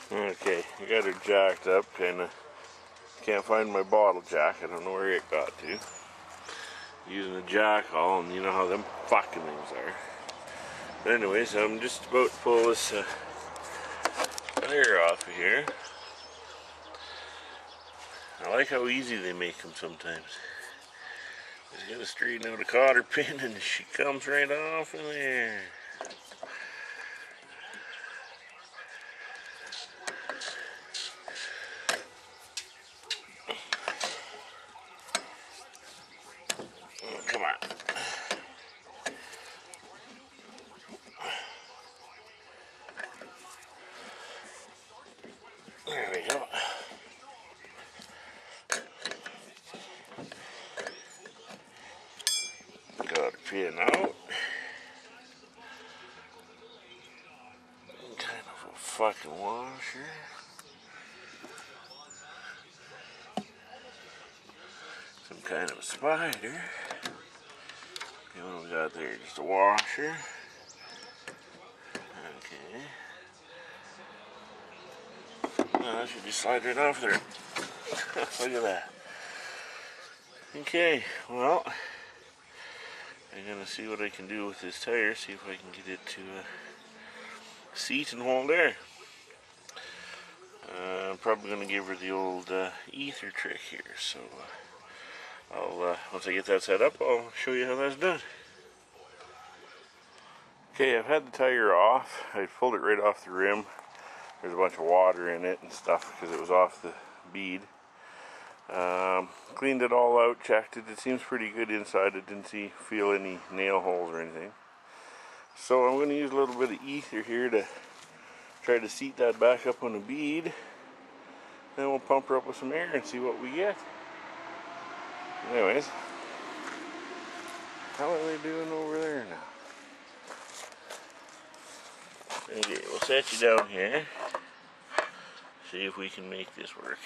Okay, I got her jacked up, kinda. Can't find my bottle jack, I don't know where it got to. Using a jack haul, and you know how them fucking things are. But anyways, I'm just about to pull this tire off of here. I like how easy they make them sometimes. Just gotta straighten out a cotter pin and she comes right off in there. Come on. There we go. Got a pin out. Kind of a fucking washer. Some kind of a spider. You know what we got there? Just a washer. Okay. I should just slide right off there. Look at that. Okay, well, I'm gonna see what I can do with this tire, see if I can get it to seat and hold air. I'm probably gonna give her the old ether trick here, so I'll once I get that set up, I'll show you how that's done. Okay, I've had the tire off. I pulled it right off the rim. There's a bunch of water in it and stuff because it was off the bead. Cleaned it all out, checked it. It seems pretty good inside. I didn't feel any nail holes or anything. So I'm going to use a little bit of ether here to try to seat that back up on the bead. Then we'll pump her up with some air and see what we get. Anyways, how are they doing over there now? Okay, we'll set you down here. See if we can make this work.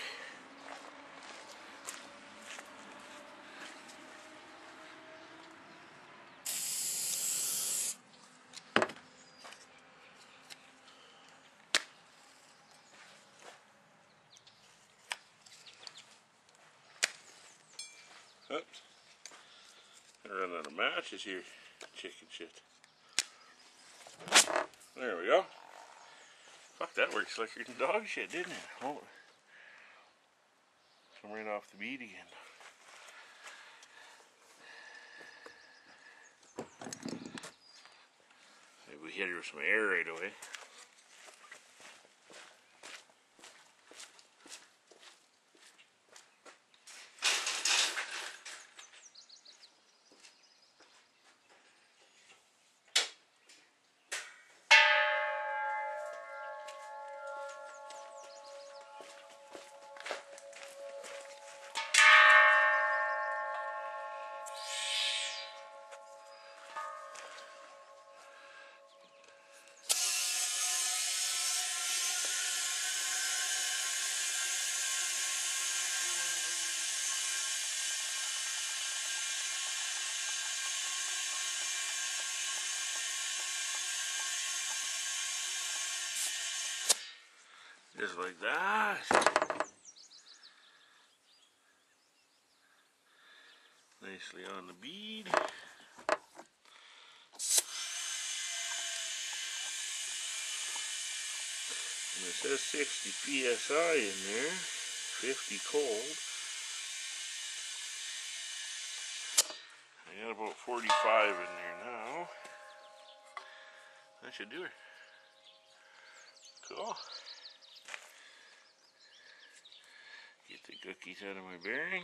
Oops. I run out of matches here. Chicken shit. There we go. Fuck, that works slicker than dog shit, didn't it? Oh. Come right off the bead again. Maybe we hit her with some air right away. Just like that. Nicely on the bead. And it says 60 psi in there, 50 cold. I got about 45 in there now. That should do it. Cool. Get the cookies out of my bearing.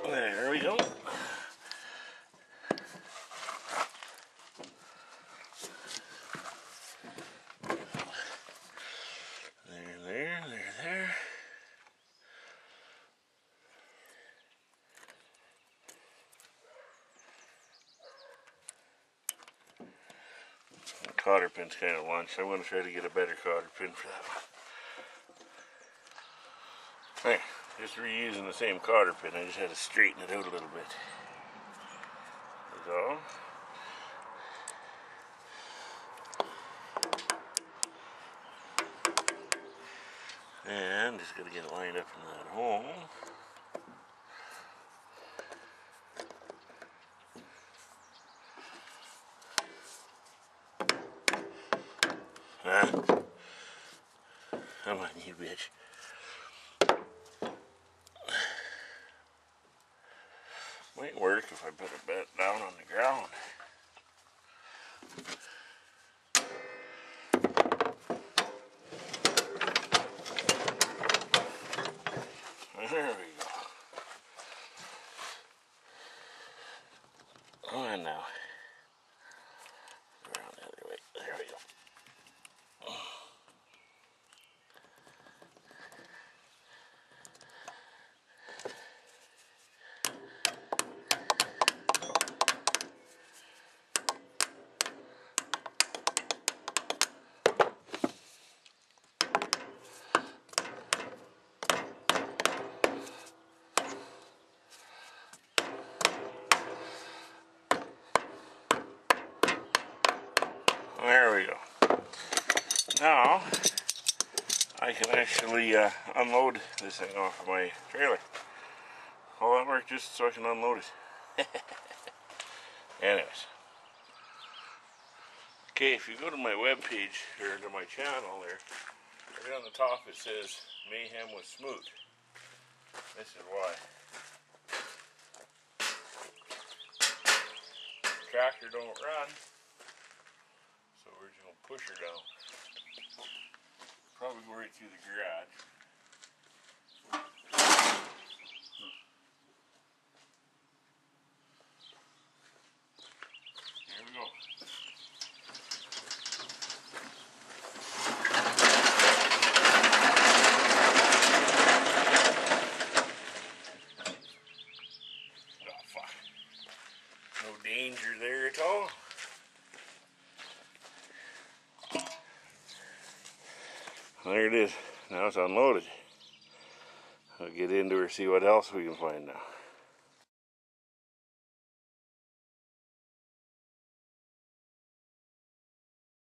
There we go. There. cotter pin's kind of lunch. I'm going to try to get a better cotter pin for that one. Hey, just reusing the same cotter pin. I just had to straighten it out a little bit. That's all. And just got to get it lined up in that hole. Come on, you bitch. Might work if I put it back down on the ground. There we go. Come on now. Around the other way. There we go. There we go. Now, I can actually unload this thing off of my trailer. All that work just so I can unload it. Anyways. Okay, if you go to my webpage, or to my channel there, right on the top it says, Mayhem with Smoot. This is why. Tractor don't run, so we're just going to push her down. Probably go right through the garage. Here we go. Oh, fuck. No danger there at all. There it is. Now it's unloaded. I'll get into her, see what else we can find now.